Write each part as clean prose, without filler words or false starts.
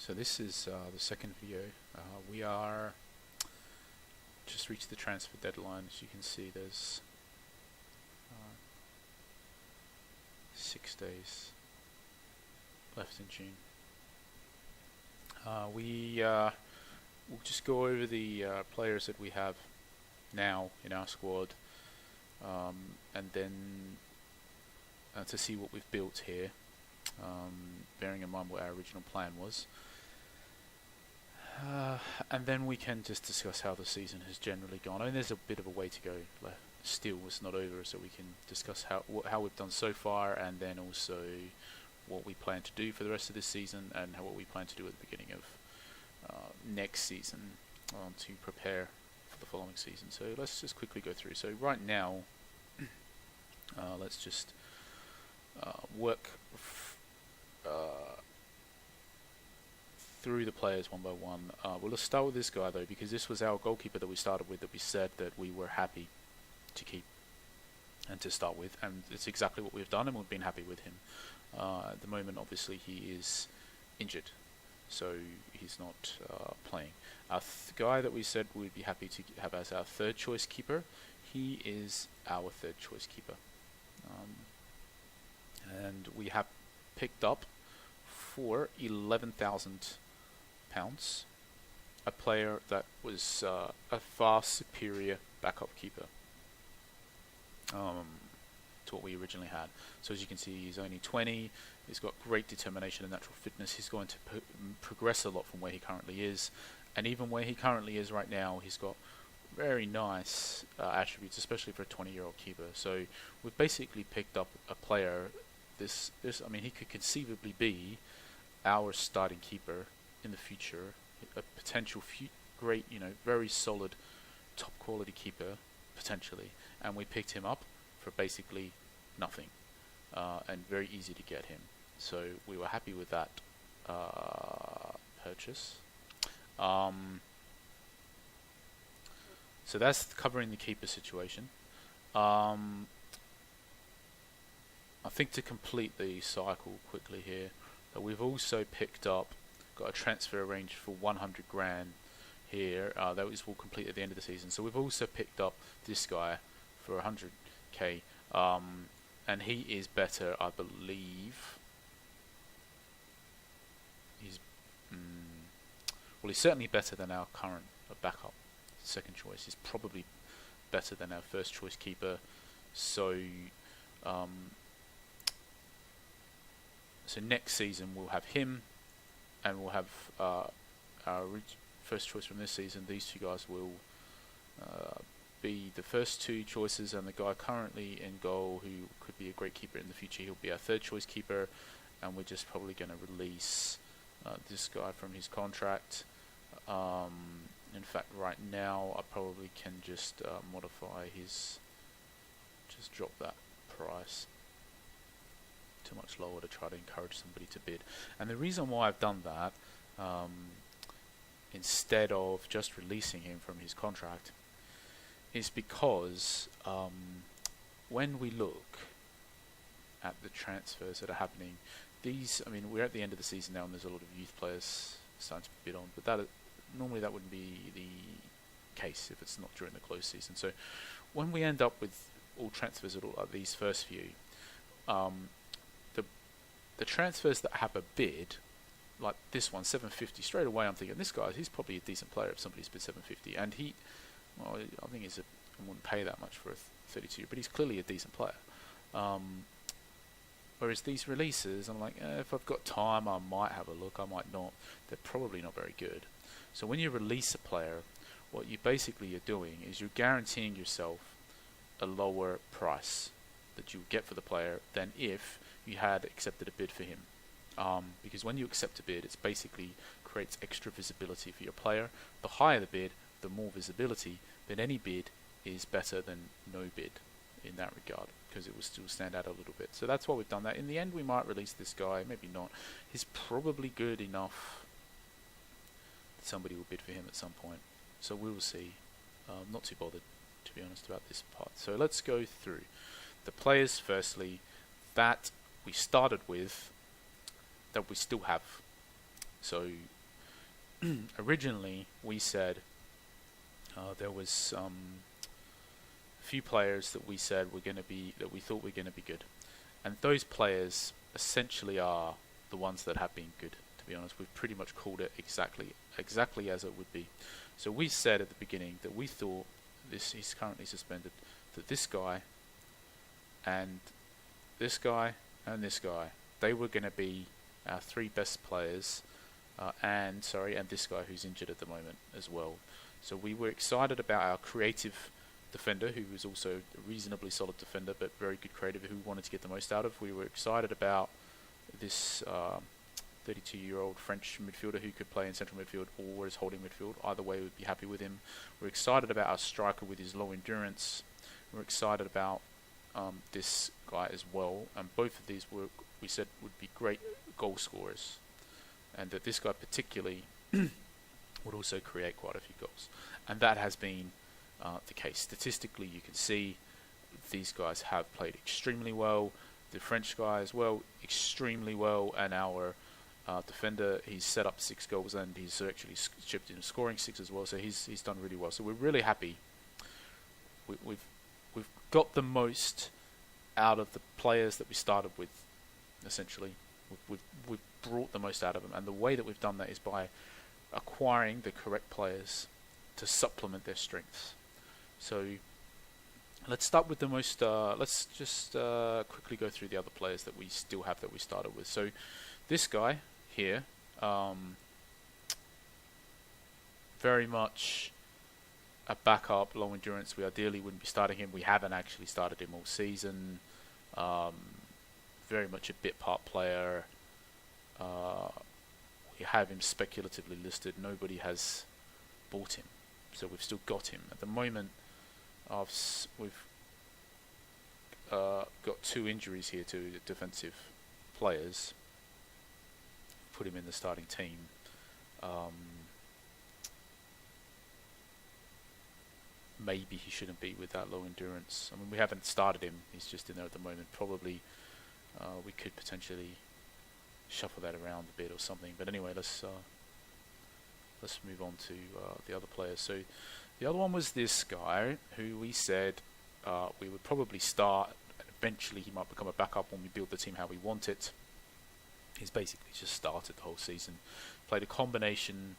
So this is the second video. We are just reached the transfer deadline. As you can see, there's 6 days left in June. We'll just go over the players that we have now in our squad, and then to see what we've built here, bearing in mind what our original plan was. And then we can just discuss how the season has generally gone. I mean, there's a bit of a way to go. Still, it's not over, so we can discuss how we've done so far, and then also what we plan to do for the rest of this season, and what we plan to do at the beginning of next season to prepare for the following season. So let's just quickly go through. So right now, let's just work through the players one by one. We'll start with this guy though, because this was our goalkeeper that we started with, that we said that we were happy to keep and to start with, and it's exactly what we've done, and we've been happy with him. At the moment, obviously, he is injured, so he's not playing. Our guy that we said we'd be happy to have as our third choice keeper, he is our third choice keeper. And we have picked up for £11,000 a player that was a far superior backup keeper to what we originally had. So as you can see, he's only 20, he's got great determination and natural fitness. He's going to progress a lot from where he currently is, and even where he currently is right now, he's got very nice attributes, especially for a 20-year-old keeper. So we've basically picked up a player. I mean, he could conceivably be our starting keeper in the future, a potential great, very solid, top quality keeper potentially, and we picked him up for basically nothing, and very easy to get him. So we were happy with that purchase. So that's covering the keeper situation. I think to complete the cycle quickly here, that we've also picked up, got a transfer arranged for 100 grand here. That will complete at the end of the season. So we've also picked up this guy for 100k, and he is better, I believe. He's well, he's certainly better than our current backup second choice. He's probably better than our first choice keeper. So so next season we'll have him, and we'll have our first choice from this season. These two guys will be the first two choices, and the guy currently in goal, who could be a great keeper in the future, he'll be our third choice keeper. And we're just probably going to release this guy from his contract. In fact, right now I probably can just modify his, just drop that price to much lower to try to encourage somebody to bid. And the reason why I've done that, instead of just releasing him from his contract, is because when we look at the transfers that are happening, I mean, we're at the end of the season now, and there's a lot of youth players starting to bid on, but normally that wouldn't be the case if it's not during the close season. So when we end up with all transfers at these first few, the transfers that have a bid, like this one, 750, straight away I'm thinking, this guy, he's probably a decent player if somebody's bid 750, and I think I wouldn't pay that much for a 32, but he's clearly a decent player. Whereas these releases, I'm like, if I've got time, I might have a look, I might not. They're probably not very good. So when you release a player, what you basically are doing is you're guaranteeing yourself a lower price that you get for the player than if you had accepted a bid for him. Because when you accept a bid, it basically creates extra visibility for your player. The higher the bid, the more visibility, but any bid is better than no bid in that regard, because it will still stand out a little bit. So that's why we've done that. In the end, we might release this guy, maybe not. He's probably good enough that somebody will bid for him at some point. So we will see. Not too bothered, to be honest, about this part. So let's go through the players firstly that we started with, that we still have. So originally we said there was a few players that we said were going to be that we thought were going to be good, and those players essentially are the ones that have been good. To be honest, we've pretty much called it exactly as it would be. So we said at the beginning that we thought he's currently suspended, that this guy and this guy and this guy, they were going to be our three best players, and this guy who's injured at the moment as well. So we were excited about our creative defender, who was also a reasonably solid defender, but very good creative, who we wanted to get the most out of. We were excited about this 32-year-old French midfielder who could play in central midfield or as holding midfield. Either way, we'd be happy with him. We're excited about our striker with his low endurance. We're excited about this guy as well, and both of these we said would be great goal scorers, and that this guy particularly would also create quite a few goals, and that has been the case. Statistically, you can see these guys have played extremely well. The French guy as well, extremely well, and our defender, he's set up 6 goals and he's actually chipped in scoring 6 as well. So he's done really well. So we're really happy. We've got the most out of the players that we started with. Essentially, we've brought the most out of them, and the way that we've done that is by acquiring the correct players to supplement their strengths. So let's start with the most. Let's just quickly go through the other players that we still have that we started with. So this guy here, very much a backup, low endurance. We ideally wouldn't be starting him. We haven't actually started him all season. Very much a bit part player. We have him speculatively listed. Nobody has bought him, so we've still got him at the moment. We've got 2 injuries here to defensive players. Put him in the starting team. Maybe he shouldn't be with that low endurance. I mean, we haven't started him. He's just in there at the moment. Probably we could potentially shuffle that around a bit or something. But anyway, let's move on to the other players. So the other one was this guy who we said we would probably start. Eventually, he might become a backup when we build the team how we want it. He's basically just started the whole season. Played a combination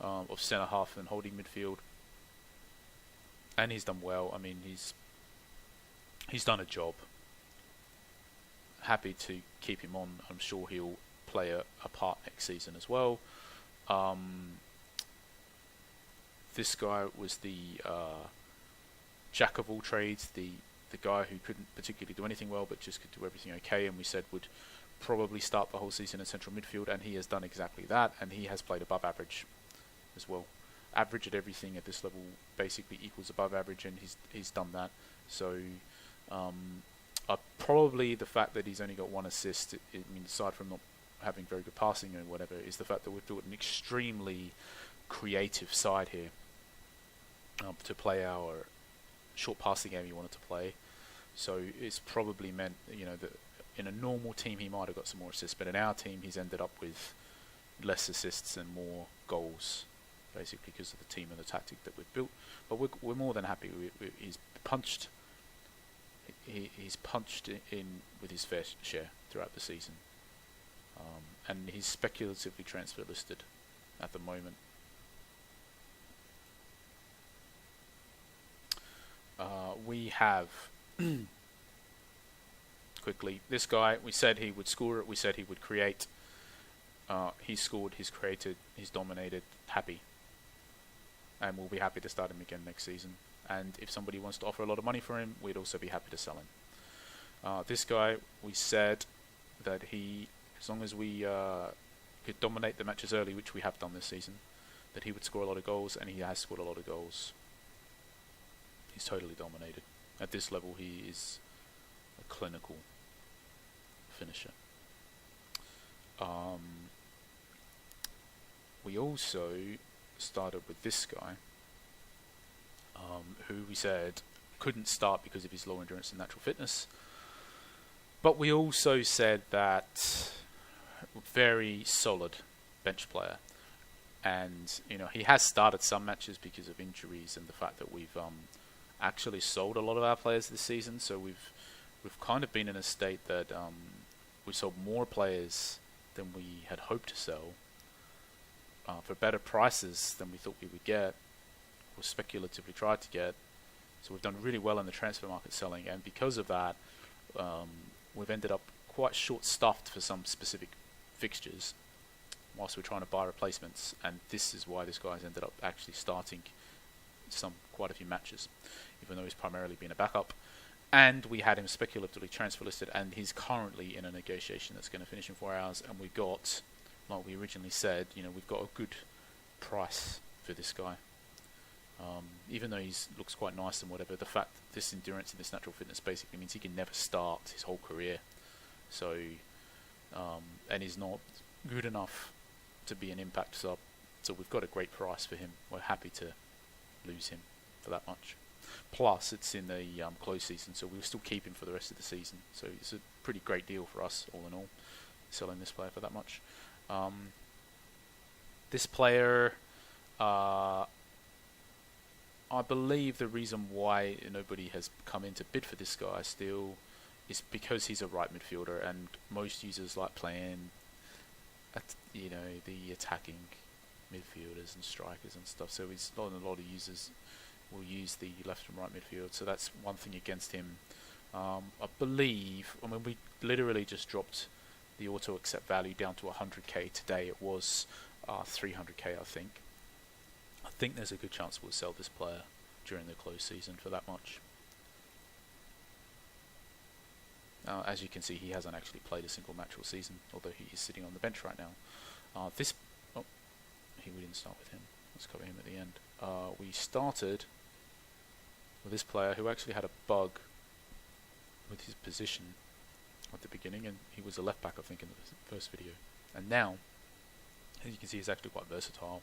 of centre half and holding midfield, and he's done well. I mean, he's done a job. Happy to keep him on. I'm sure he'll play a part next season as well. This guy was the jack of all trades, the guy who couldn't particularly do anything well but just could do everything okay, and we said would probably start the whole season in central midfield, and he has done exactly that, and he has played above average as well. Average at everything at this level basically equals above average, and he's done that. So probably the fact that he's only got 1 assist, I mean, aside from not having very good passing and whatever, is the fact that we've built an extremely creative side here to play our short passing game he wanted to play. So it's probably meant, that in a normal team he might have got some more assists, but in our team he's ended up with less assists and more goals, basically because of the team and the tactic that we've built. But we're more than happy. He's punched in with his fair share throughout the season, and he's speculatively transfer listed at the moment. We have quickly this guy. We said he would score it. We said he would create. He scored. He's created. He's dominated. Happy, and we'll be happy to start him again next season. And if somebody wants to offer a lot of money for him, we'd also be happy to sell him. This guy, we said that he, as long as we could dominate the matches early, which we have done this season, that he would score a lot of goals, and he has scored a lot of goals. He's totally dominated. At this level, he is a clinical finisher. We also started with this guy, who we said couldn't start because of his low endurance and natural fitness. But we also said that very solid bench player. And he has started some matches because of injuries and the fact that we've actually sold a lot of our players this season. So we've kind of been in a state that we sold more players than we had hoped to sell for better prices than we thought we would get, or speculatively tried to get. So we've done really well in the transfer market selling, and because of that, we've ended up quite short-stuffed for some specific fixtures whilst we're trying to buy replacements, and this is why this guy's ended up actually starting quite a few matches, even though he's primarily been a backup. And we had him speculatively transfer listed, and he's currently in a negotiation that's going to finish in 4 hours, and we got, like we originally said, we've got a good price for this guy. Even though he looks quite nice and whatever, the fact that this endurance and this natural fitness basically means he can never start his whole career. So, and he's not good enough to be an impact sub. So we've got a great price for him. We're happy to lose him for that much. Plus, it's in the close season, so we'll still keep him for the rest of the season. So it's a pretty great deal for us, all in all, selling this player for that much. This player, I believe the reason why nobody has come in to bid for this guy still is because he's a right midfielder, and most users like playing the attacking midfielders and strikers and stuff. So a lot of users will use the left and right midfield. So that's one thing against him. I believe, we literally just dropped the auto accept value down to 100k today. It was 300k, I think. I think there's a good chance we'll sell this player during the close season for that much. As you can see, he hasn't actually played a single match all season, although he is sitting on the bench right now. We didn't start with him. Let's cover him at the end. We started with this player who actually had a bug with his position at the beginning, and he was a left back, I think, in the first video. And now, as you can see, he's actually quite versatile.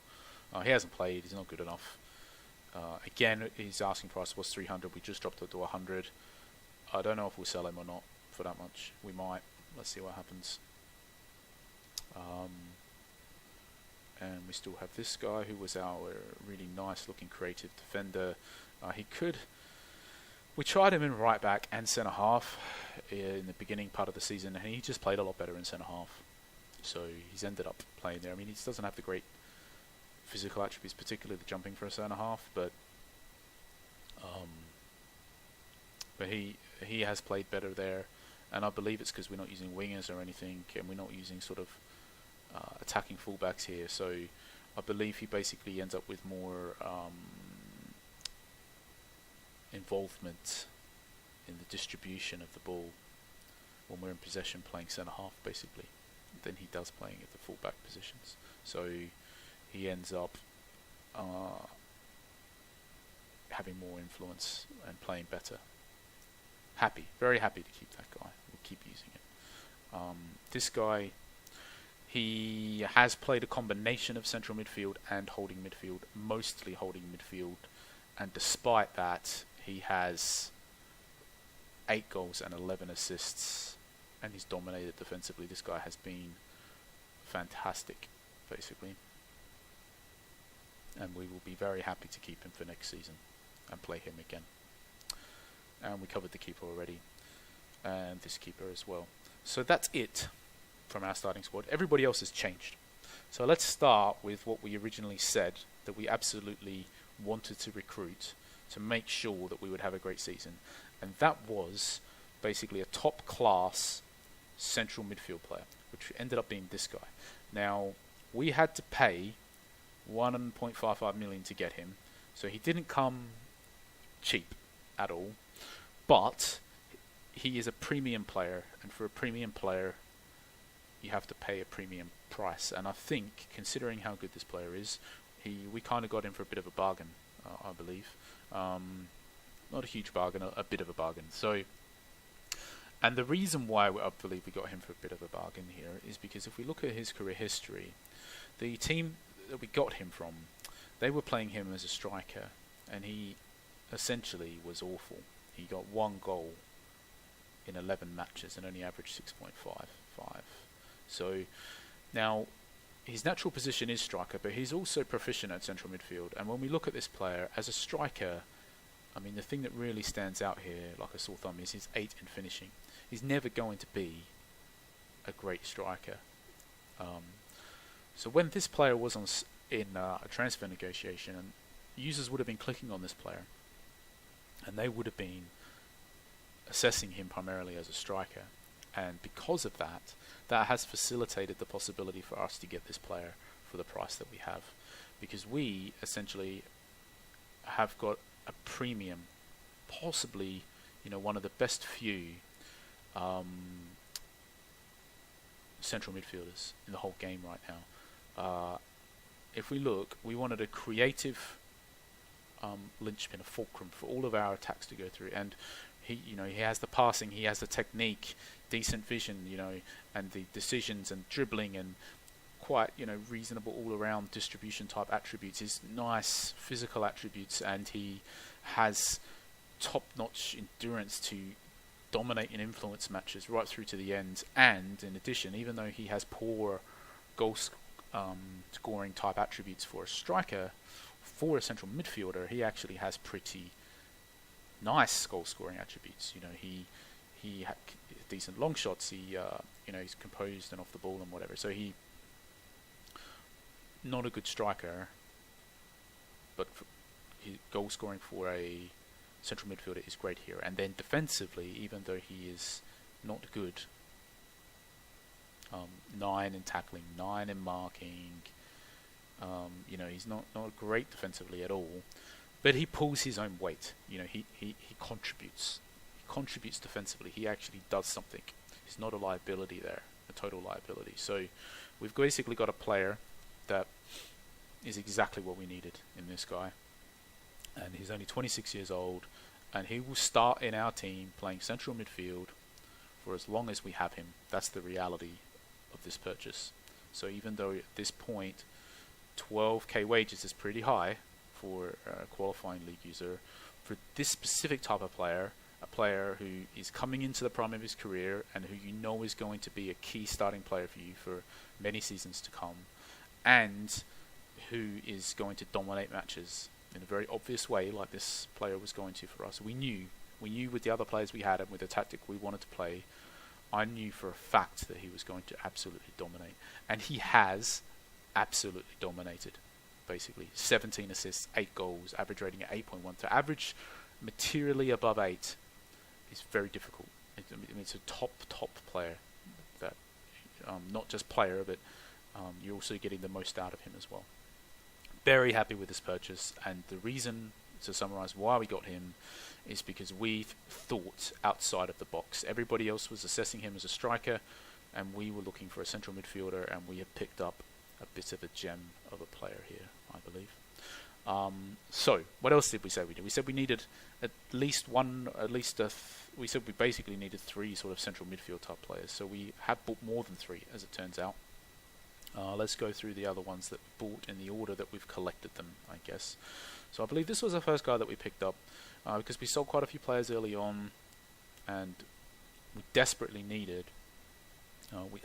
He hasn't played, he's not good enough. Again, his asking price was 300, we just dropped it to 100. I don't know if we'll sell him or not for that much. We might. Let's see what happens. And we still have this guy who was our really nice looking creative defender. We tried him in right back and centre half in the beginning part of the season, and he just played a lot better in centre half. So he's ended up playing there. He doesn't have the great physical attributes, particularly the jumping for a centre half, but he has played better there, and I believe it's because we're not using wingers or anything, and we're not using sort of attacking fullbacks here. So I believe he basically ends up with more involvement in the distribution of the ball when we're in possession, playing centre half basically, than he does playing at the fullback positions. So he ends up having more influence and playing better. Very happy to keep that guy. We'll keep using it. This guy, he has played a combination of central midfield and holding midfield, mostly holding midfield, and despite that, he has 8 goals and 11 assists, and he's dominated defensively. This guy has been fantastic, basically, and we will be very happy to keep him for next season and play him again. And we covered the keeper already, and this keeper as well. So that's it from our starting squad. Everybody else has changed. So let's start with what we originally said that we absolutely wanted to recruit to make sure that we would have a great season, and that was basically a top class central midfield player, which ended up being this guy. Now, we had to pay 1.55 million to get him, so he didn't come cheap at all, but he is a premium player, and for a premium player you have to pay a premium price, and I think, considering how good this player is, we kind of got him for a bit of a bargain, I believe. Not a huge bargain, a bit of a bargain. So, and the reason why I believe we got him for a bit of a bargain here is because if we look at his career history, the team that we got him from, they were playing him as a striker, and he essentially was awful. He got 1 goal in 11 matches and only averaged 6.55. So now his natural position is striker, but he's also proficient at central midfield. And when we look at this player as a striker, I mean, the thing that really stands out here, like a sore thumb, is his 8 in finishing. He's never going to be a great striker. So when this player was in a transfer negotiation, and users would have been clicking on this player, and they would have been assessing him primarily as a striker. And because of that, that has facilitated the possibility for us to get this player for the price that we have. Because we essentially have got a premium, possibly, one of the best few central midfielders in the whole game right now. If we look, we wanted a creative linchpin, a fulcrum for all of our attacks to go through, and he has the passing, he has the technique, decent vision, and the decisions and dribbling and quite, reasonable all-around distribution type attributes. His nice physical attributes, and he has top-notch endurance to dominate and influence matches right through to the end. And in addition, even though he has poor goal scoring type attributes for a striker, for a central midfielder, he actually has pretty nice goal scoring attributes. He had decent long shots. He's composed and off the ball and whatever. So he not a good striker, but his goal scoring for a central midfielder is great here. And then defensively, even though he is not good, 9 in tackling, 9 in marking, he's not great defensively at all, but he pulls his own weight. He contributes. He contributes defensively. He actually does something. He's not a liability there, a total liability. So we've basically got a player that is exactly what we needed in this guy. And he's only 26 years old, and he will start in our team playing central midfield for as long as we have him. That's the reality of this purchase. So even though at this point 12k wages is pretty high for a qualifying league user, for this specific type of player, a player who is coming into the prime of his career and who is going to be a key starting player for you for many seasons to come, and who is going to dominate matches in a very obvious way, like this player was going to for us. We knew with the other players we had and with the tactic we wanted to play, I knew for a fact that he was going to absolutely dominate. And he has absolutely dominated, basically. 17 assists, 8 goals, average rating at 8.1. To average materially above 8 is very difficult. It's a top player. That not just player, but you're also getting the most out of him as well. Very happy with this purchase, and the reason, to summarize why we got him, is because we thought outside of the box. Everybody else was assessing him as a striker, and we were looking for a central midfielder, and we have picked up a bit of a gem of a player here, I believe. So what else did we say we did? We said we needed we said we basically needed 3 sort of central midfield type players. So we have bought more than 3, as it turns out. Let's go through the other ones that we bought in the order that we've collected them, I guess. So I believe this was the first guy that we picked up, because we sold quite a few players early on, and we desperately needed,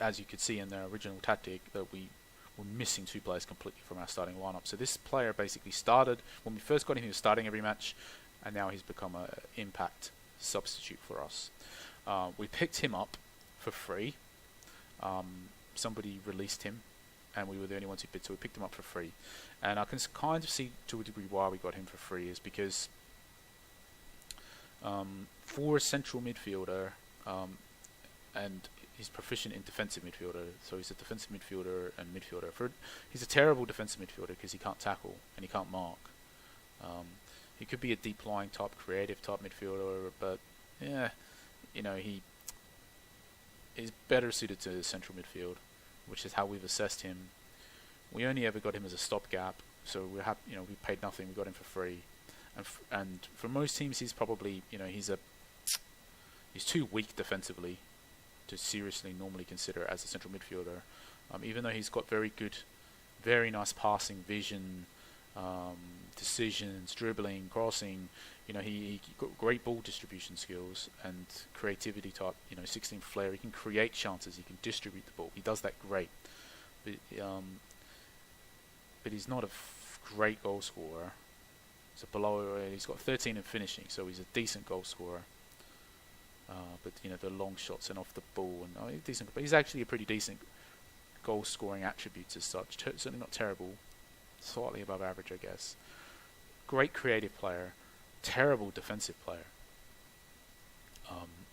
as you could see in the original tactic, that we were missing 2 players completely from our starting lineup. So this player basically started, when we first got him, he was starting every match, and now he's become an impact substitute for us. We picked him up for free. Somebody released him, and we were the only ones who bid, so we picked him up for free. And I can kind of see to a degree why we got him for free, is because for a central midfielder, and he's proficient in defensive midfielder, so he's a defensive midfielder and midfielder. He's a terrible defensive midfielder because he can't tackle and he can't mark. He could be a deep lying type, creative type midfielder, but yeah, he is better suited to central midfield, which is how we've assessed him. We only ever got him as a stopgap, so we paid nothing. We got him for free, and for most teams, he's probably he's too weak defensively to seriously normally consider as a central midfielder. Even though he's got very nice passing, vision, decisions, dribbling, crossing. He got great ball distribution skills and creativity type. 16 flair. He can create chances. He can distribute the ball. He does that great. But but he's not a great goal scorer. He's got 13 in finishing, so he's a decent goal scorer. But the long shots and off the ball, and he's decent. But he's actually a pretty decent goal scoring attributes as such. Certainly not terrible, slightly above average, I guess. Great creative player, terrible defensive player.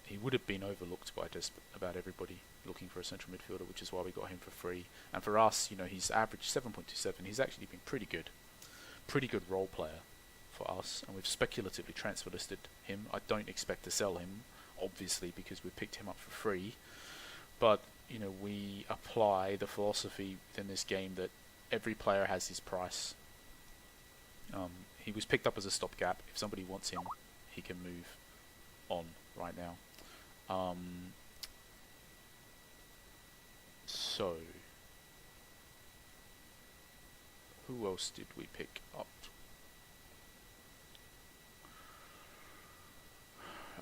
He would have been overlooked by just about everybody looking for a central midfielder, which is why we got him for free. And for us, he's averaged 7.27. He's actually been pretty good role player for us, and we've speculatively transfer listed him. I don't expect to sell him, obviously, because we picked him up for free. But we apply the philosophy in this game that every player has his price. He was picked up as a stopgap. If somebody wants him, he can move on right now. So, who else did we pick up?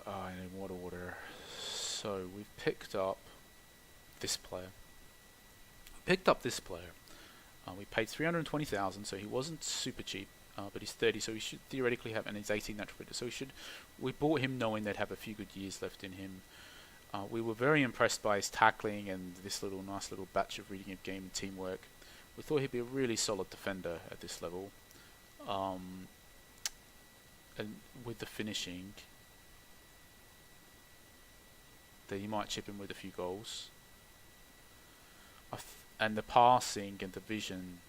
In what order? So, we've picked up this player. We paid 320,000, so he wasn't super cheap. But he's 30, so he should theoretically have, and he's 18 natural fitness. So we bought him knowing they'd have a few good years left in him. We were very impressed by his tackling and this nice little batch of reading of game and teamwork. We thought he'd be a really solid defender at this level. And with the finishing, that he might chip in with a few goals. And the passing and the vision,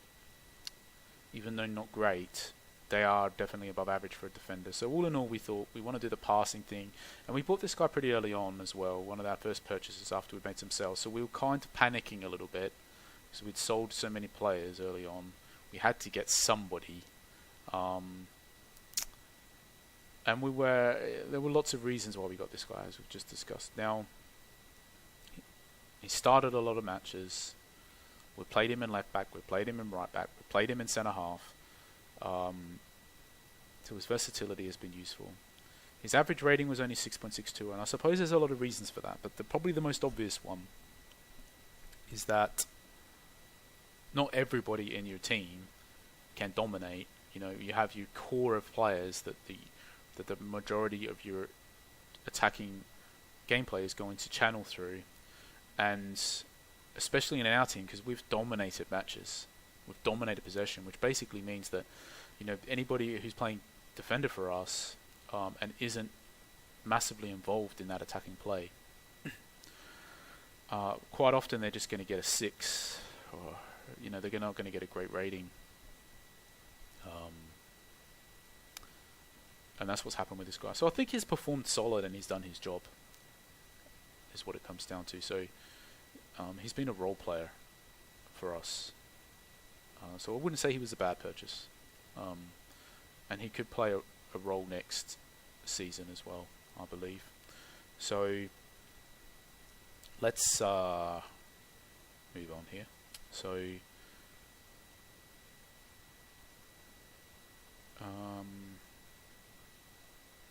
even though not great, they are definitely above average for a defender. So all in all, we thought we want to do the passing thing. And we bought this guy pretty early on as well, one of our first purchases after we made some sales. So we were kind of panicking a little bit, because we'd sold so many players early on. We had to get somebody. And there were lots of reasons why we got this guy, as we've just discussed. Now, he started a lot of matches. We played him in left back, we played him in right back, we played him in centre half. So his versatility has been useful. His average rating was only 6.62, and I suppose there's a lot of reasons for that, but probably the most obvious one is that not everybody in your team can dominate. You have your core of players that the majority of your attacking gameplay is going to channel through, and especially in our team, because we've dominated matches, we've dominated possession, which basically means that anybody who's playing defender for us and isn't massively involved in that attacking play, quite often they're just going to get a 6, or they're not going to get a great rating. And that's what's happened with this guy. So I think he's performed solid and he's done his job, is what it comes down to. So he's been a role player for us. So I wouldn't say he was a bad purchase. And he could play a role next season as well, I believe. So let's move on here. So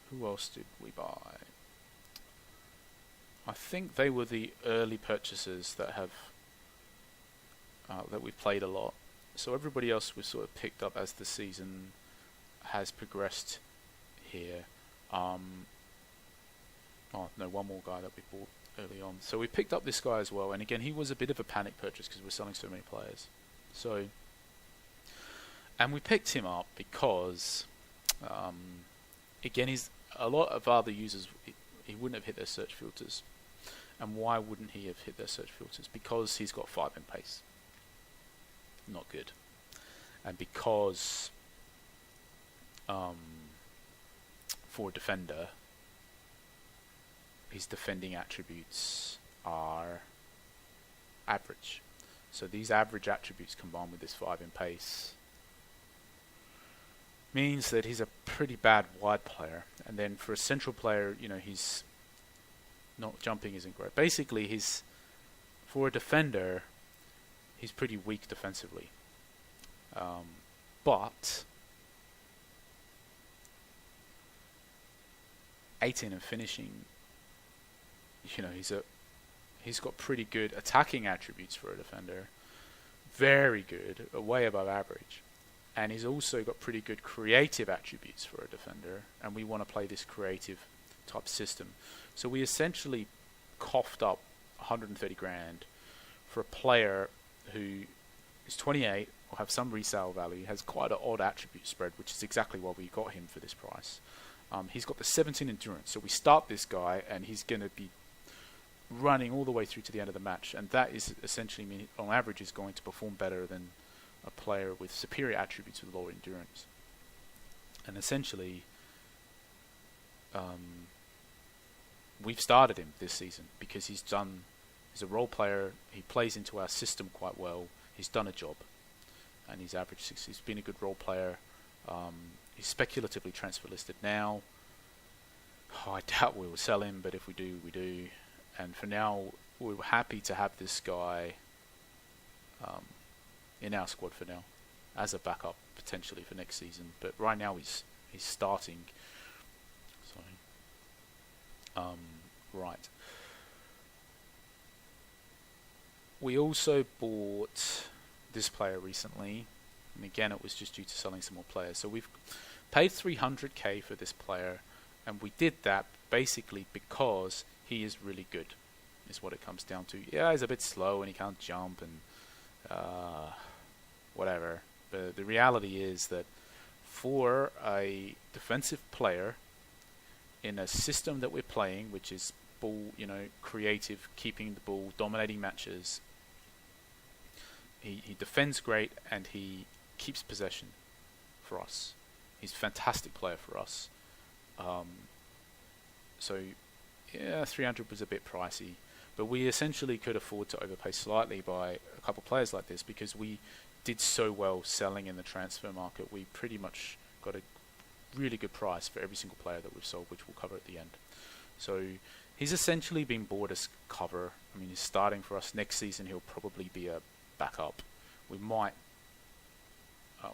who else did we buy? I think they were the early purchases that have that we've played a lot. So everybody else was sort of picked up as the season has progressed here. Oh no, one more guy that we bought early on. So we picked up this guy as well, and again he was a bit of a panic purchase because we're selling so many players. So, and we picked him up because again he's a lot of other users. He wouldn't have hit their search filters. And why wouldn't he have hit their search filters? Because he's got 5 in pace. Not good. And because for a defender, his defending attributes are average. So these average attributes combined with this 5 in pace means that he's a pretty bad wide player. And then for a central player, he's not jumping isn't great. Basically, for a defender, he's pretty weak defensively. But 18 in finishing, he's got pretty good attacking attributes for a defender. very good, way above average. And he's also got pretty good creative attributes for a defender, and we want to play this creative type system. So we essentially coughed up 130 grand for a player who is 28, will have some resale value, has quite an odd attribute spread, which is exactly why we got him for this price. He's got the 17 endurance, so we start this guy and he's going to be running all the way through to the end of the match, and that is essentially mean on average is going to perform better than a player with superior attributes with lower endurance. And essentially we've started him this season because he's a role player, he plays into our system quite well, he's done a job, and he's averaged 6. He's been a good role player. He's speculatively transfer listed now. I doubt we will sell him, but if we do, we do. And for now, we're happy to have this guy in our squad for now, as a backup potentially for next season. But right now he's starting. Sorry. Right. We also bought this player recently, and again it was just due to selling some more players. So we've paid 300k for this player, and we did that basically because he is really good, is what it comes down to. Yeah, he's a bit slow and he can't jump and whatever, but the reality is that for a defensive player in a system that we're playing, which is ball, creative, keeping the ball, dominating matches, he defends great and he keeps possession for us. He's a fantastic player for us. So yeah, 300 was a bit pricey, but we essentially could afford to overpay slightly by a couple of players like this because we did so well selling in the transfer market. We pretty much got a really good price for every single player that we've sold, which we'll cover at the end. So he's essentially been bought as cover. I mean, he's starting for us next season. He'll probably be a backup. We might.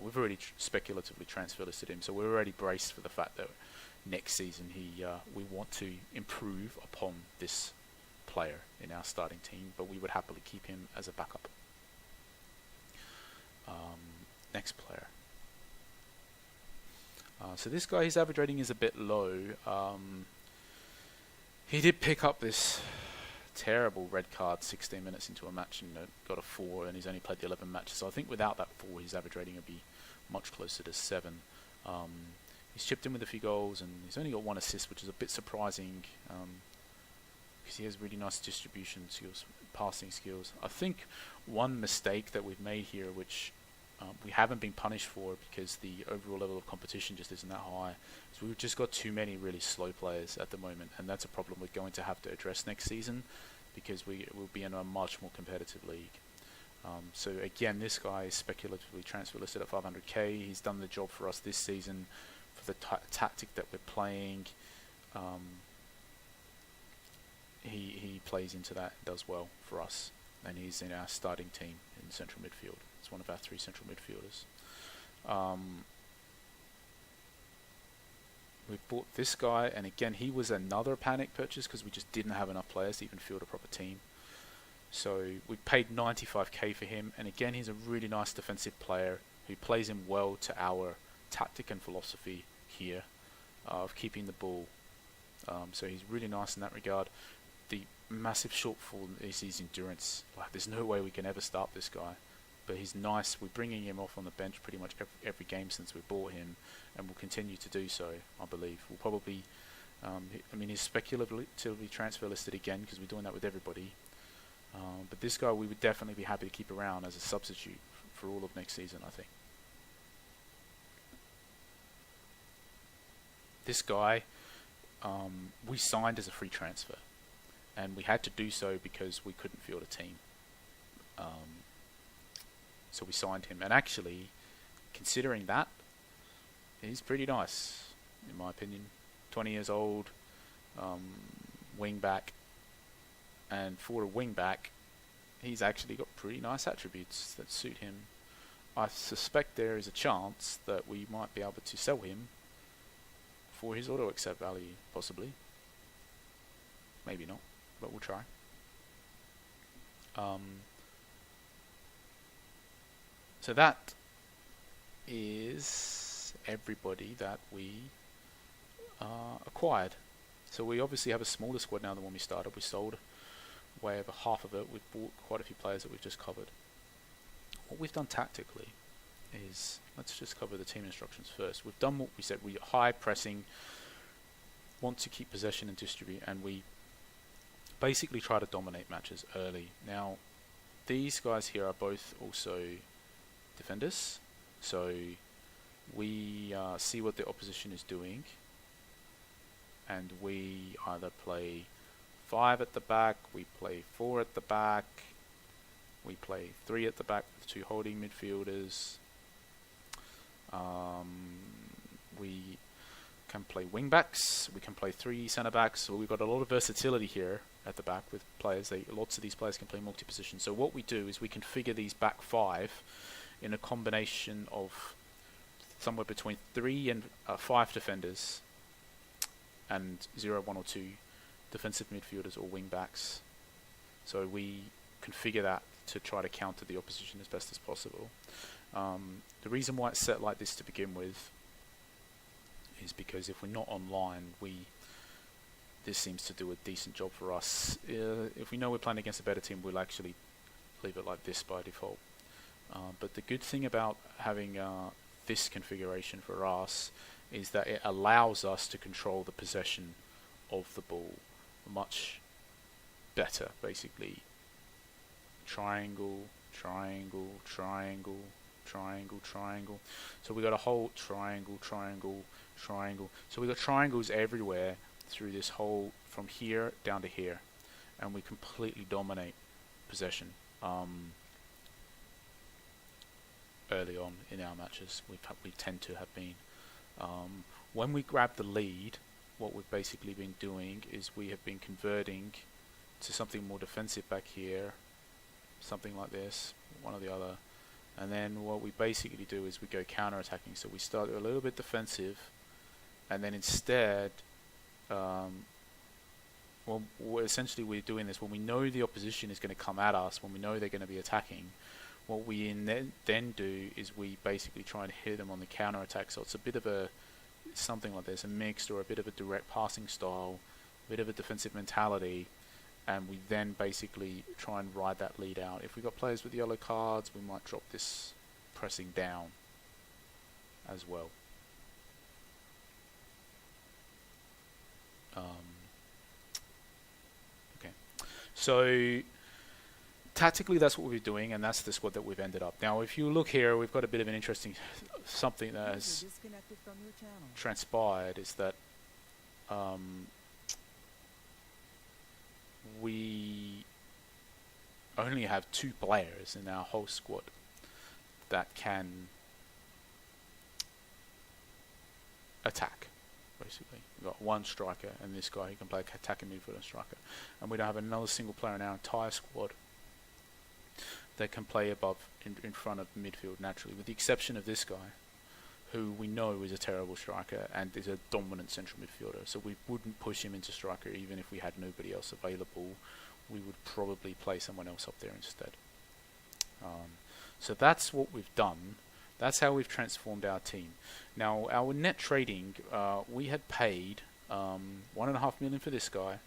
We've already speculatively transfer listed him, so we're already braced for the fact that next season we want to improve upon this player in our starting team, but we would happily keep him as a backup. Next player. So this guy, his average rating is a bit low. He did pick up this terrible red card 16 minutes into a match and got a 4, and he's only played the 11 matches. So I think without that 4, his average rating would be much closer to 7. He's chipped in with a few goals, and he's only got 1 assist, which is a bit surprising because he has really nice distribution skills, passing skills. I think one mistake that we've made here, which we haven't been punished for because the overall level of competition just isn't that high, is we've just got too many really slow players at the moment, and that's a problem we're going to have to address next season because we will be in a much more competitive league. So again, this guy is speculatively transfer listed at 500k. He's done the job for us this season for the tactic that we're playing. He plays into that, does well for us, and he's in our starting team in central midfield. It's one of our 3 central midfielders. We bought this guy, and again he was another panic purchase because we just didn't have enough players to even field a proper team. So we paid 95k for him, and again he's a really nice defensive player who plays in well to our tactic and philosophy here of keeping the ball. So he's really nice in that regard. The massive shortfall is his endurance. Like, there's no way we can ever start this guy, but he's nice. We're bringing him off on the bench pretty much every game since we bought him, and we'll continue to do so, I believe. We'll probably, he's speculatively transfer listed again because we're doing that with everybody. But this guy we would definitely be happy to keep around as a substitute for all of next season, I think. This guy we signed as a free transfer, and we had to do so because we couldn't field a team. So we signed him, and actually, considering that, he's pretty nice, in my opinion. 20 years old, wing back, and for a wing back, he's actually got pretty nice attributes that suit him. I suspect there is a chance that we might be able to sell him for his auto accept value, possibly. Maybe not, but we'll try. So that is everybody that we acquired. So we obviously have a smaller squad now than when we started. We sold way over half of it. We've bought quite a few players that we've just covered. What we've done tactically is, let's just cover the team instructions first. We've done what we said. We high pressing, want to keep possession and distribute, and we basically try to dominate matches early. Now, these guys here are both also defenders, so we see what the opposition is doing, and we either play 5 at the back, we play 4 at the back, we play 3 at the back with 2 holding midfielders. We can play wing backs, we can play 3 centre backs, so we've got a lot of versatility here at the back with players. Lots of these players can play multi-position. So what we do is we configure these back 5 in a combination of somewhere between 3 and 5 defenders and 0, 1 or 2 defensive midfielders or wing backs. So we configure that to try to counter the opposition as best as possible. The reason why it's set like this to begin with is because if we're not online, this seems to do a decent job for us. If we know we're playing against a better team, we'll actually leave it like this by default. But the good thing about having this configuration for us is that it allows us to control the possession of the ball much better. Basically, triangle, triangle, triangle, triangle, triangle. So we got a whole triangle, triangle, triangle. So we got triangles everywhere through this whole, from here down to here, and we completely dominate possession early on in our matches. We tend to have been. When we grab the lead, what we've basically been doing is we have been converting to something more defensive back here, something like this, one or the other. And then what we basically do is we go counter-attacking. So we start a little bit defensive, and then instead, essentially we're doing this when we know the opposition is going to come at us, when we know they're going to be attacking. What we then do is we basically try and hit them on the counter-attack. So it's a bit of something like this, a mixed or a bit of a direct passing style, a bit of a defensive mentality, and we then basically try and ride that lead out. If we've got players with yellow cards, we might drop this pressing down as well. Okay, so tactically that's what we're doing, and that's the squad that we've ended up. Now if you look here, we've got a bit of an interesting something that has transpired, is that we only have 2 players in our whole squad that can attack. Basically, we've got 1 striker and this guy who can play attacking midfielder and striker, and we don't have another single player in our entire squad that can play above in front of midfield naturally, with the exception of this guy, who we know is a terrible striker and is a dominant central midfielder. So we wouldn't push him into striker even if we had nobody else available. We would probably play someone else up there instead. So that's what we've done. That's how we've transformed our team. Now, our net trading, we had paid $1.5 million for this guy,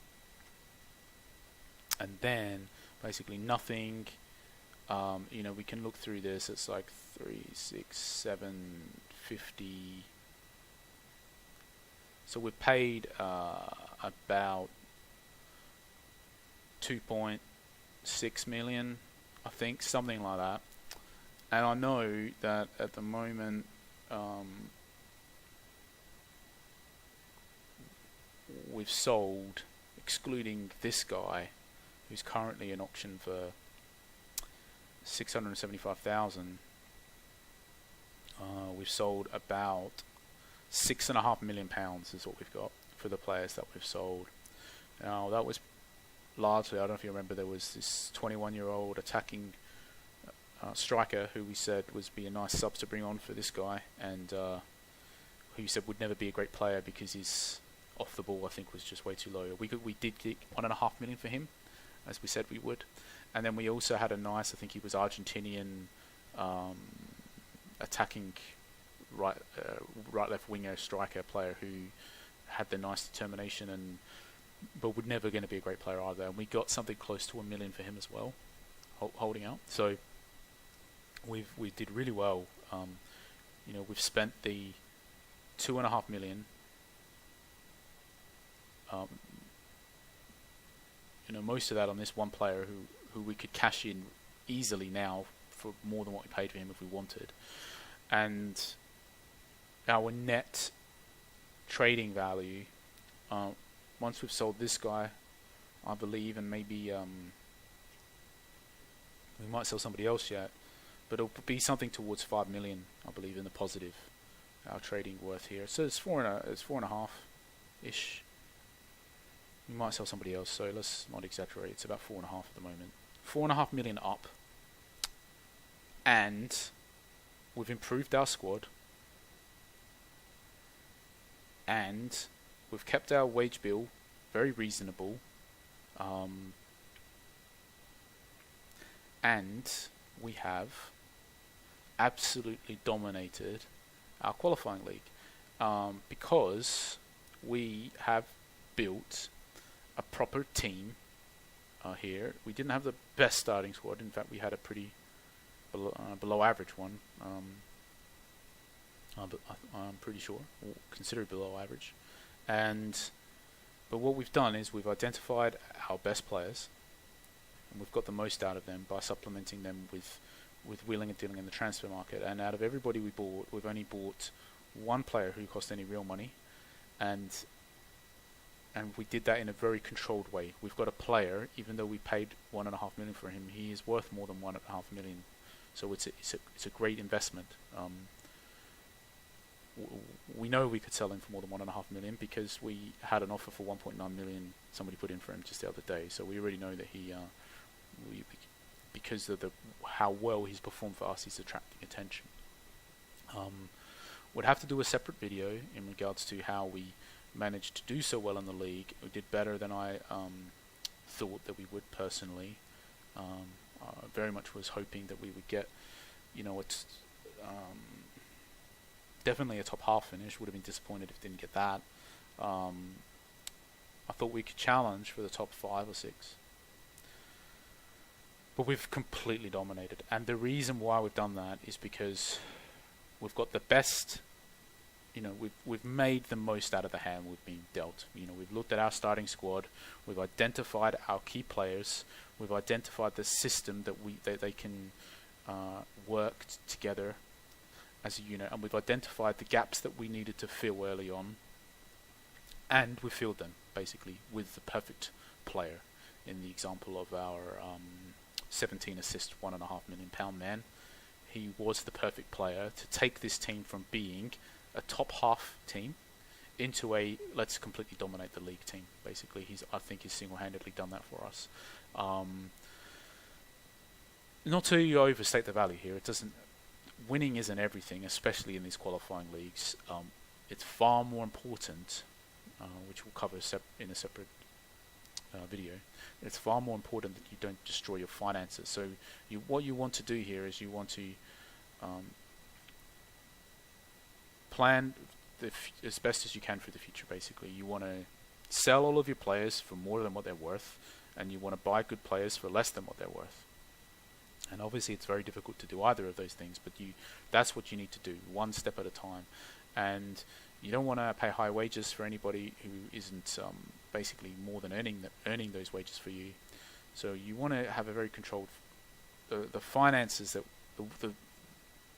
and then basically nothing. We can look through this. It's like 3, 6, 7, 50. So we've paid about 2.6 million, I think, something like that. And I know that at the moment, we've sold, excluding this guy, who's currently in auction for 675,000. We've sold about £6.5 million is what we've got for the players that we've sold. Now that was largely, I don't know if you remember, there was this 21-year-old attacking striker who we said be a nice sub to bring on for this guy, and who we said would never be a great player because his off the ball, I think, was just way too low. We did get $1.5 million for him, as we said we would, and then we also had a nice, I think he was Argentinian attacking right left winger striker player who had the nice determination but would never going to be a great player either. And we got something close to $1 million for him as well, holding out. So we did really well. We've spent the $2.5 million. Most of that on this one player who we could cash in easily now for more than what we paid for him if we wanted. And our net trading value, once we've sold this guy, I believe, and maybe we might sell somebody else yet, but it'll be something towards 5 million, I believe, in the positive. Our trading worth here, so it's 4.5 ish. We might sell somebody else, so let's not exaggerate. It's about 4.5 at the moment. 4.5 million up, and we've improved our squad, and we've kept our wage bill very reasonable, and we have absolutely dominated our qualifying league, because we have built a proper team here. We didn't have the best starting squad. In fact, we had a pretty below average one. I'm pretty sure, or considered below average. But what we've done is we've identified our best players, and we've got the most out of them by supplementing them with wheeling and dealing in the transfer market. And out of everybody we bought, we've only bought one player who cost any real money, and we did that in a very controlled way. We've got a player, even though we paid $1.5 million for him, he is worth more than $1.5 million. So it's a great investment. We know we could sell him for more than $1.5 million because we had an offer for $1.9 million somebody put in for him just the other day. So we already know that because of how well he's performed for us, he's attracting attention. We'd have to do a separate video in regards to how we managed to do so well in the league. We did better than I thought that we would personally. I very much was hoping that we would get, it's definitely a top half finish. Would have been disappointed if we didn't get that. I thought we could challenge for the top 5 or 6. But we've completely dominated. And the reason why we've done that is because we've got the best, we've made the most out of the hand we've been dealt. We've looked at our starting squad, we've identified our key players, we've identified the system that they can work together as a unit, and we've identified the gaps that we needed to fill early on, and we filled them basically with the perfect player. In the example of our 17 assist, £1.5 million man, he was the perfect player to take this team from being a top half team into a let's completely dominate the league team. Basically, I think he's single-handedly done that for us. Not to overstate the value here, winning isn't everything, especially in these qualifying leagues. It's far more important, which we'll cover in a separate video. It's far more important that you don't destroy your finances. So what you want to do here is you want to plan as best as you can for the future. Basically, you want to sell all of your players for more than what they're worth, and you want to buy good players for less than what they're worth. And obviously it's very difficult to do either of those things, but that's what you need to do, one step at a time. And you don't want to pay high wages for anybody who isn't basically more than earning those wages for you. So you want to have a very controlled the finances that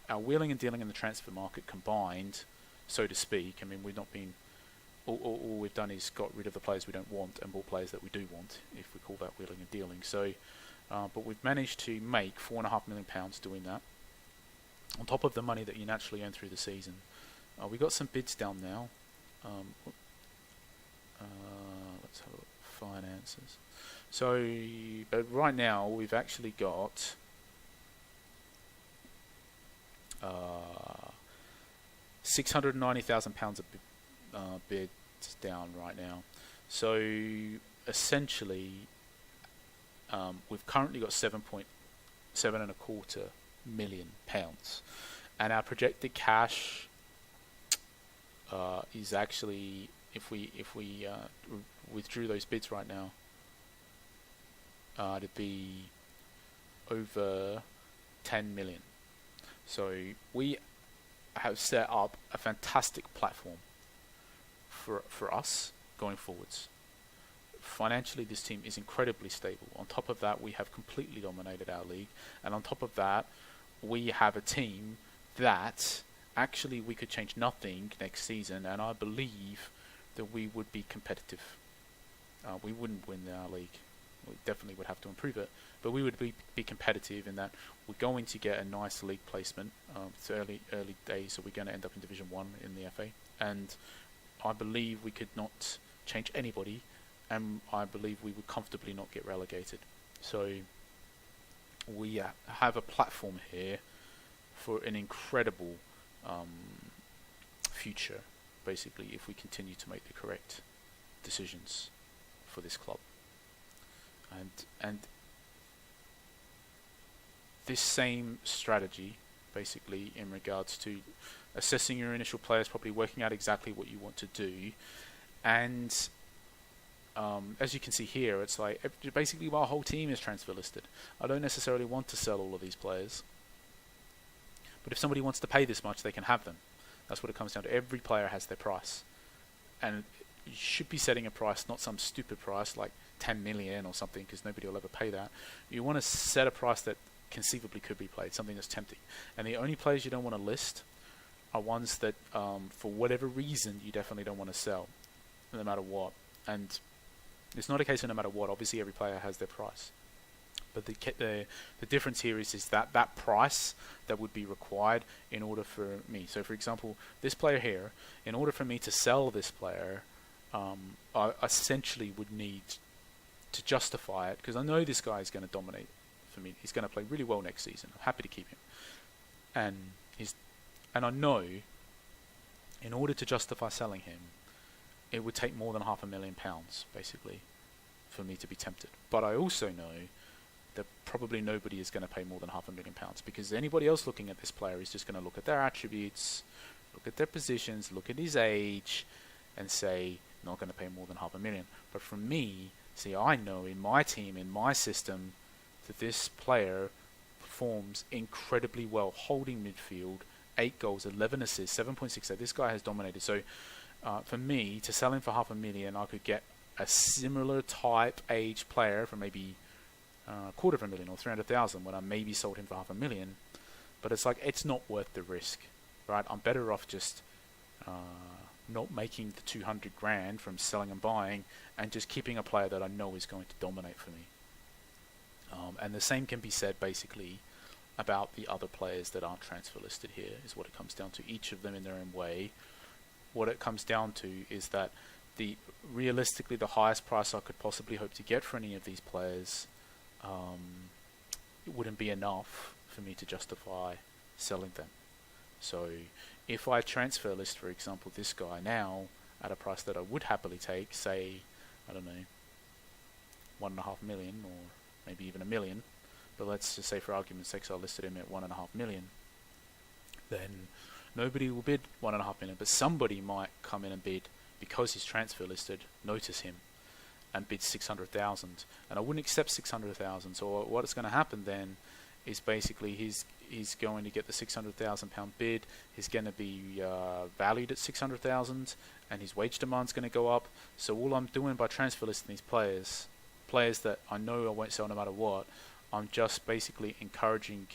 our wheeling and dealing in the transfer market combined, so to speak. I mean, we've not been all we've done is got rid of the players we don't want and bought players that we do want, if we call that wheeling and dealing. So but we've managed to make £4.5 million doing that, on top of the money that you naturally earn through the season. We got some bids down now. Let's have a look. Finances. So, but right now we've actually got £690,000 of bids down right now. So essentially, we've currently got £7.25 million, and our projected cash is actually, if we withdrew those bids right now, to be over 10 million. So we have set up a fantastic platform for us going forwards. Financially, this team is incredibly stable. On top of that, we have completely dominated our league, and on top of that, we have a team that actually we could change nothing next season, and I believe that we would be competitive. We wouldn't win our league. We definitely would have to improve it, but we would be competitive in that we're going to get a nice league placement. It's early days, so we're going to end up in Division 1 in the FA, and I believe we could not change anybody, and I believe we would comfortably not get relegated. So we have a platform here for an incredible future, basically, if we continue to make the correct decisions for this club. And this same strategy, basically, in regards to assessing your initial players, probably working out exactly what you want to do, and as you can see here, it's like basically my whole team is transfer listed. I don't necessarily want to sell all of these players, but if somebody wants to pay this much, they can have them. That's what it comes down to. Every player has their price, and you should be setting a price, not some stupid price like 10 million or something, because nobody will ever pay that. You want to set a price that conceivably could be played, something that's tempting. And the only players you don't want to list are ones that, for whatever reason, you definitely don't want to sell, no matter what. And it's not a case of no matter what. Obviously, every player has their price. But the difference here is that price that would be required in order for me. So, for example, this player here, in order for me to sell this player, I essentially would need to justify it, because I know this guy is going to dominate for me. He's going to play really well next season. I'm happy to keep him. And I know, in order to justify selling him, it would take more than £500,000, basically, for me to be tempted. But I also know that probably nobody is going to pay more than £500,000, because anybody else looking at this player is just going to look at their attributes, look at their positions, look at his age, and say, not going to pay more than £500,000. But from me, see, I know in my team, in my system, that this player performs incredibly well, holding midfield, 8 goals, 11 assists, 7.68. This guy has dominated. So for me, to sell him for £500,000, I could get a similar type age player for maybe £250,000 or 300,000 when I maybe sold him for £500,000. But it's like, it's not worth the risk, right? I'm better off just not making the 200 grand from selling and buying, and just keeping a player that I know is going to dominate for me. And the same can be said basically about the other players that aren't transfer listed here, is what it comes down to. Each of them in their own way. What it comes down to is that realistically the highest price I could possibly hope to get for any of these players, it wouldn't be enough for me to justify selling them. So if I transfer list, for example, this guy now at a price that I would happily take, say, I don't know, 1.5 million or maybe even $1 million, but let's just say for argument's sake I listed him at 1.5 million, then nobody will bid 1.5 million, but somebody might come in and bid, because he's transfer listed, notice him and bid 600,000, and I wouldn't accept 600,000. So what's going to happen then is basically he's going to get the £600,000 bid. He's going to be valued at 600,000, and his wage demand's going to go up. So all I'm doing by transfer listing these players that I know I won't sell no matter what, I'm just basically encouraging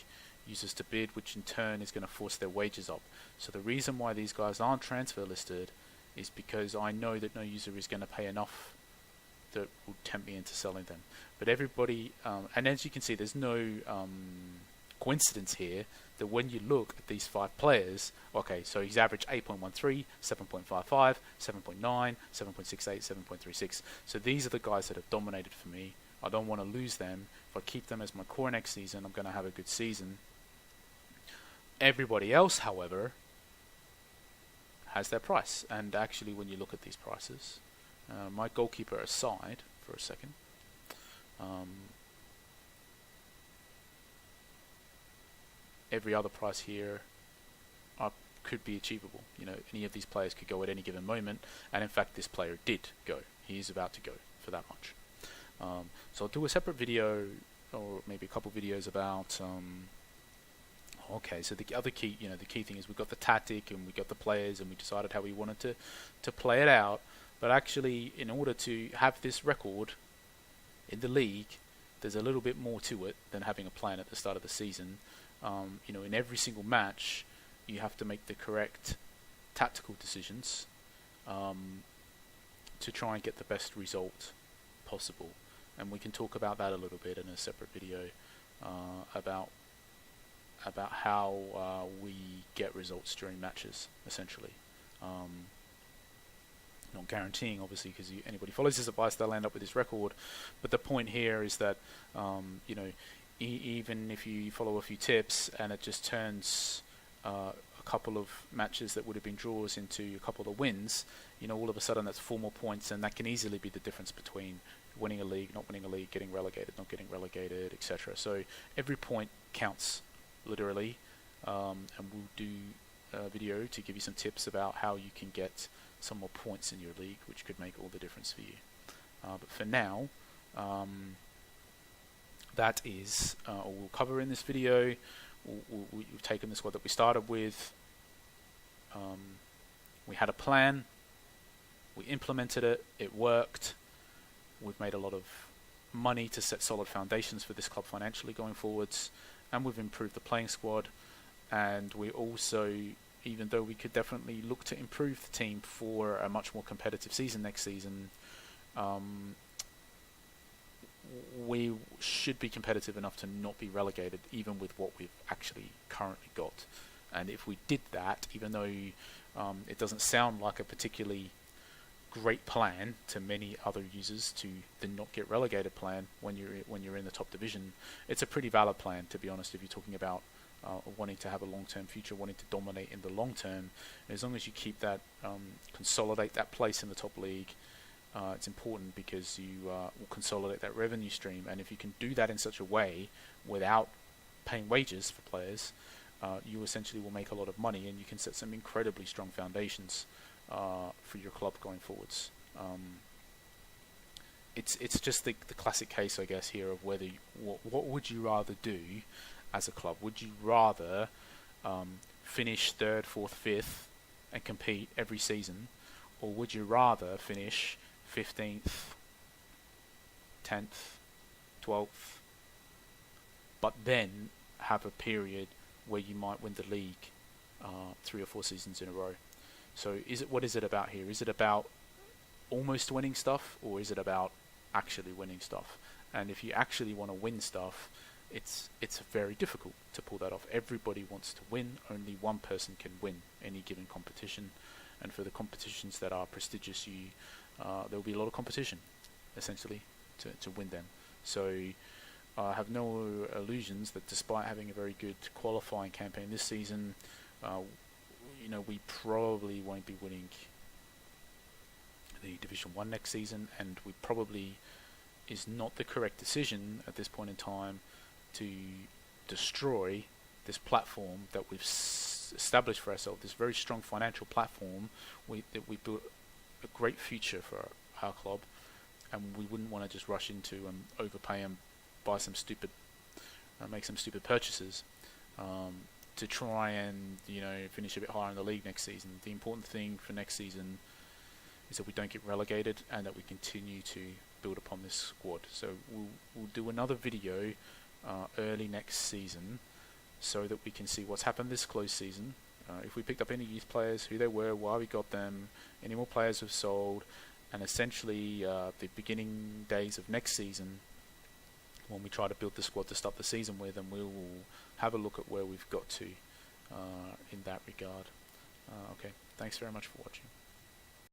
users to bid, which in turn is going to force their wages up. So the reason why these guys aren't transfer listed is because I know that no user is going to pay enough that will tempt me into selling them. But everybody, and as you can see, there's no coincidence here that when you look at these 5 players, okay, so he's averaged 8.13, 7.55, 7.9, 7.68, 7.36. So these are the guys that have dominated for me. I don't want to lose them. If I keep them as my core next season, I'm going to have a good season. Everybody else, however, has their price. And actually, when you look at these prices, my goalkeeper aside for a second, every other price here could be achievable. You know, any of these players could go at any given moment, and in fact, this player did go. He is about to go for that much. So I'll do a separate video, or maybe a couple videos about. Okay, so the other key, the key thing is we've got the tactic and we got the players, and we decided how we wanted to play it out. But actually, in order to have this record in the league, there's a little bit more to it than having a plan at the start of the season. In every single match, you have to make the correct tactical decisions to try and get the best result possible. And we can talk about that a little bit in a separate video about how we get results during matches, essentially. Not guaranteeing, obviously, because anybody follows this advice, they'll end up with this record. But the point here is that, even if you follow a few tips and it just turns a couple of matches that would have been draws into a couple of wins, all of a sudden that's 4 more points, and that can easily be the difference between winning a league, not winning a league, getting relegated, not getting relegated, etc. So every point counts, literally, and we'll do a video to give you some tips about how you can get some more points in your league, which could make all the difference for you. But for now, that is all we'll cover in this video. We've taken the squad that we started with. We had a plan. We implemented it. It worked. We've made a lot of money to set solid foundations for this club financially going forwards, and we've improved the playing squad. And we also, even though we could definitely look to improve the team for a much more competitive season next season, we should be competitive enough to not be relegated, even with what we've actually currently got. And if we did that, even though it doesn't sound like a particularly great plan to many other users, to the not get relegated plan when you're in the top division, it's a pretty valid plan, to be honest. If you're talking about wanting to have a long-term future, wanting to dominate in the long term, as long as you keep that, consolidate that place in the top league, it's important, because you will consolidate that revenue stream. And if you can do that in such a way without paying wages for players, you essentially will make a lot of money, and you can set some incredibly strong foundations for your club going forwards. It's just the classic case, I guess, here of whether what would you rather do as a club? Would you rather finish 3rd, 4th, 5th and compete every season, or would you rather finish 15th, 10th, 12th, but then have a period where you might win the league 3 or 4 seasons in a row? So what is it about here? Is it about almost winning stuff, or is it about actually winning stuff? And if you actually want to win stuff, it's very difficult to pull that off. Everybody wants to win. Only one person can win any given competition. And for the competitions that are prestigious, there will be a lot of competition, essentially, to win them. So I have no illusions that despite having a very good qualifying campaign this season, we probably won't be winning the Division 1 next season, and we probably is not the correct decision at this point in time to destroy this platform that we've established for ourselves, this very strong financial platform that we built a great future for our club, and we wouldn't want to just rush into and overpay and buy some stupid, make some stupid purchases to try and finish a bit higher in the league next season. The important thing for next season is that we don't get relegated, and that we continue to build upon this squad. So we'll do another video early next season, so that we can see what's happened this close season. If we picked up any youth players, who they were, why we got them, any more players we've sold, and essentially the beginning days of next season, when we try to build the squad to start the season with, and we will have a look at where we've got to in that regard. Okay, thanks very much for watching.